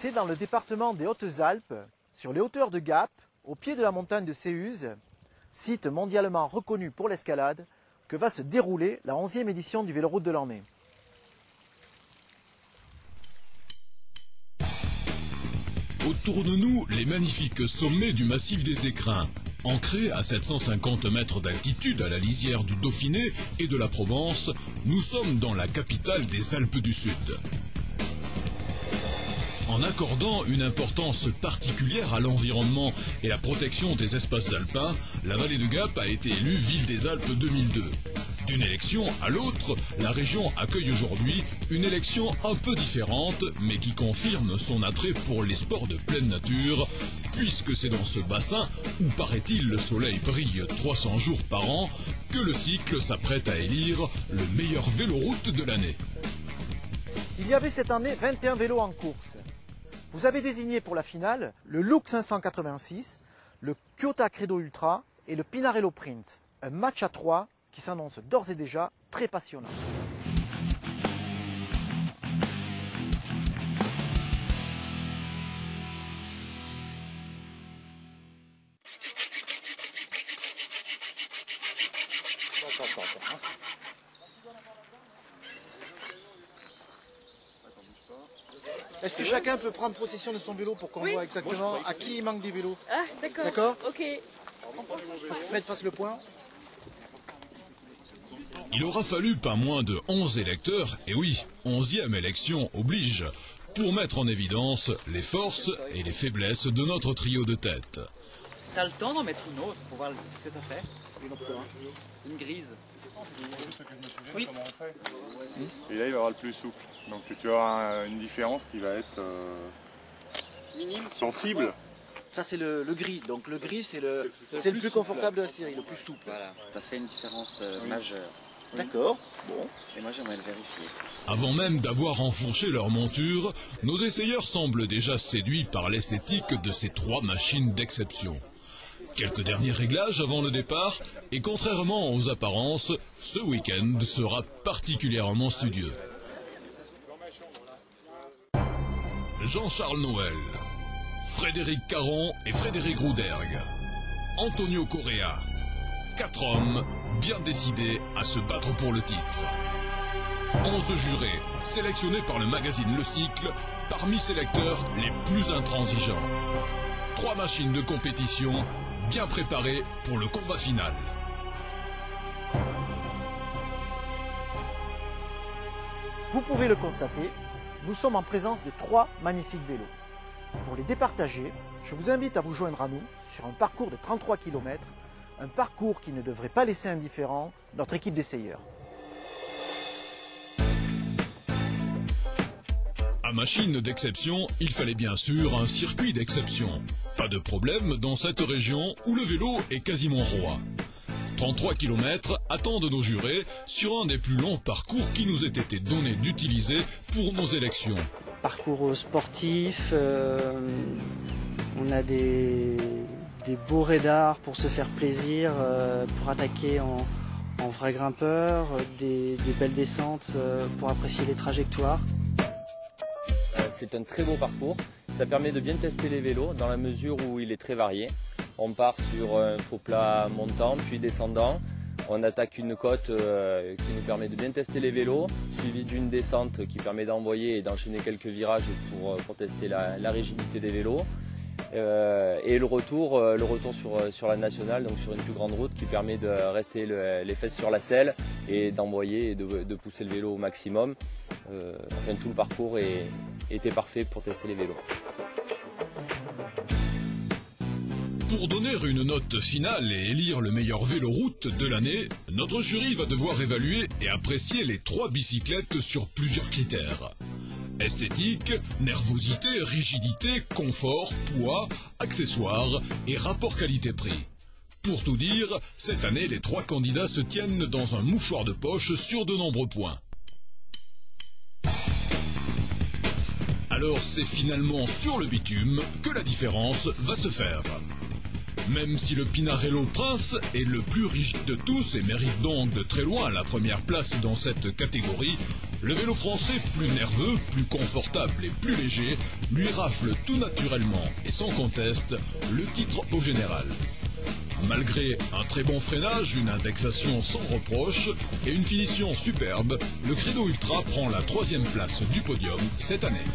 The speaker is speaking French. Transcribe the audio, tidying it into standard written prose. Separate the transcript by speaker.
Speaker 1: C'est dans le département des Hautes-Alpes, sur les hauteurs de Gap, au pied de la montagne de Séuz, site mondialement reconnu pour l'escalade, que va se dérouler la 11e édition du Véloroute de l'Année.
Speaker 2: Autour de nous, les magnifiques sommets du massif des Écrins. Ancrés à 750 mètres d'altitude à la lisière du Dauphiné et de la Provence, nous sommes dans la capitale des Alpes du Sud. En accordant une importance particulière à l'environnement et la protection des espaces alpins, la vallée de Gap a été élue Ville des Alpes 2002. D'une élection à l'autre, la région accueille aujourd'hui une élection un peu différente, mais qui confirme son attrait pour les sports de pleine nature, puisque c'est dans ce bassin, où paraît-il le soleil brille 300 jours par an, que le cycle s'apprête à élire le meilleur véloroute de l'année.
Speaker 1: Il y avait cette année 21 vélos en course. Vous avez désigné pour la finale le Look 586, le Kyoto Credo Ultra et le Pinarello Prince. Un match à 3 qui s'annonce d'ores et déjà très passionnant. Est-ce que chacun peut prendre possession de son vélo pour qu'on voit exactement à qui il manque des vélos?
Speaker 3: Ah, d'accord.
Speaker 1: D'accord.
Speaker 3: Ok.
Speaker 1: Faut que Fred fasse le point.
Speaker 2: Il aura fallu pas moins de 11 électeurs, et oui, 11e élection oblige, pour mettre en évidence les forces et les faiblesses de notre trio de tête.
Speaker 4: T'as le temps d'en mettre une autre pour voir ce que ça fait? Une grise.
Speaker 5: Oui. Et là, il va y avoir le plus souple. Donc tu vas avoir une différence qui va être
Speaker 4: Minime.
Speaker 5: sensible.
Speaker 1: Ça c'est le gris, donc le gris c'est le plus confortable de la série, le plus souple.
Speaker 4: Voilà, ça fait une différence majeure.
Speaker 1: D'accord, bon.
Speaker 4: Et moi j'aimerais le vérifier.
Speaker 2: Avant même d'avoir enfourché leur monture, nos essayeurs semblent déjà séduits par l'esthétique de ces trois machines d'exception. Quelques derniers réglages avant le départ, et contrairement aux apparences, ce week-end sera particulièrement studieux. Jean-Charles Noël, Frédéric Caron et Frédéric Roudergue, Antonio Correa, 4 hommes bien décidés à se battre pour le titre. 11 jurés sélectionnés par le magazine Le Cycle parmi ses lecteurs les plus intransigeants. 3 machines de compétition bien préparées pour le combat final.
Speaker 1: Vous pouvez le constater, nous sommes en présence de 3 magnifiques vélos. Pour les départager, je vous invite à vous joindre à nous sur un parcours de 33 km, un parcours qui ne devrait pas laisser indifférent notre équipe d'essayeurs.
Speaker 2: À machine d'exception, il fallait bien sûr un circuit d'exception. Pas de problème dans cette région où le vélo est quasiment roi. 33 km attendent nos jurés sur un des plus longs parcours qui nous ait été donné d'utiliser pour nos élections.
Speaker 6: Parcours sportif, on a des beaux radars pour se faire plaisir, pour attaquer en vrai grimpeur, des belles descentes pour apprécier les trajectoires.
Speaker 7: C'est un très beau parcours, ça permet de bien tester les vélos dans la mesure où il est très varié. On part sur un faux plat montant puis descendant, on attaque une côte qui nous permet de bien tester les vélos, suivi d'une descente qui permet d'envoyer et d'enchaîner quelques virages pour tester la rigidité des vélos. Et le retour sur la nationale, donc sur une plus grande route qui permet de rester les fesses sur la selle et d'envoyer et de pousser le vélo au maximum. Enfin, tout le parcours était parfait pour tester les vélos.
Speaker 2: Pour donner une note finale et élire le meilleur véloroute de l'année, notre jury va devoir évaluer et apprécier les 3 bicyclettes sur plusieurs critères. Esthétique, nervosité, rigidité, confort, poids, accessoires et rapport qualité-prix. Pour tout dire, cette année, les 3 candidats se tiennent dans un mouchoir de poche sur de nombreux points. Alors c'est finalement sur le bitume que la différence va se faire. Même si le Pinarello Prince est le plus rigide de tous et mérite donc de très loin la première place dans cette catégorie, Le vélo français, plus nerveux, plus confortable et plus léger, lui rafle tout naturellement et sans conteste le titre au général. Malgré un très bon freinage, une indexation sans reproche et une finition superbe, le Credo Ultra prend la 3e place du podium cette année.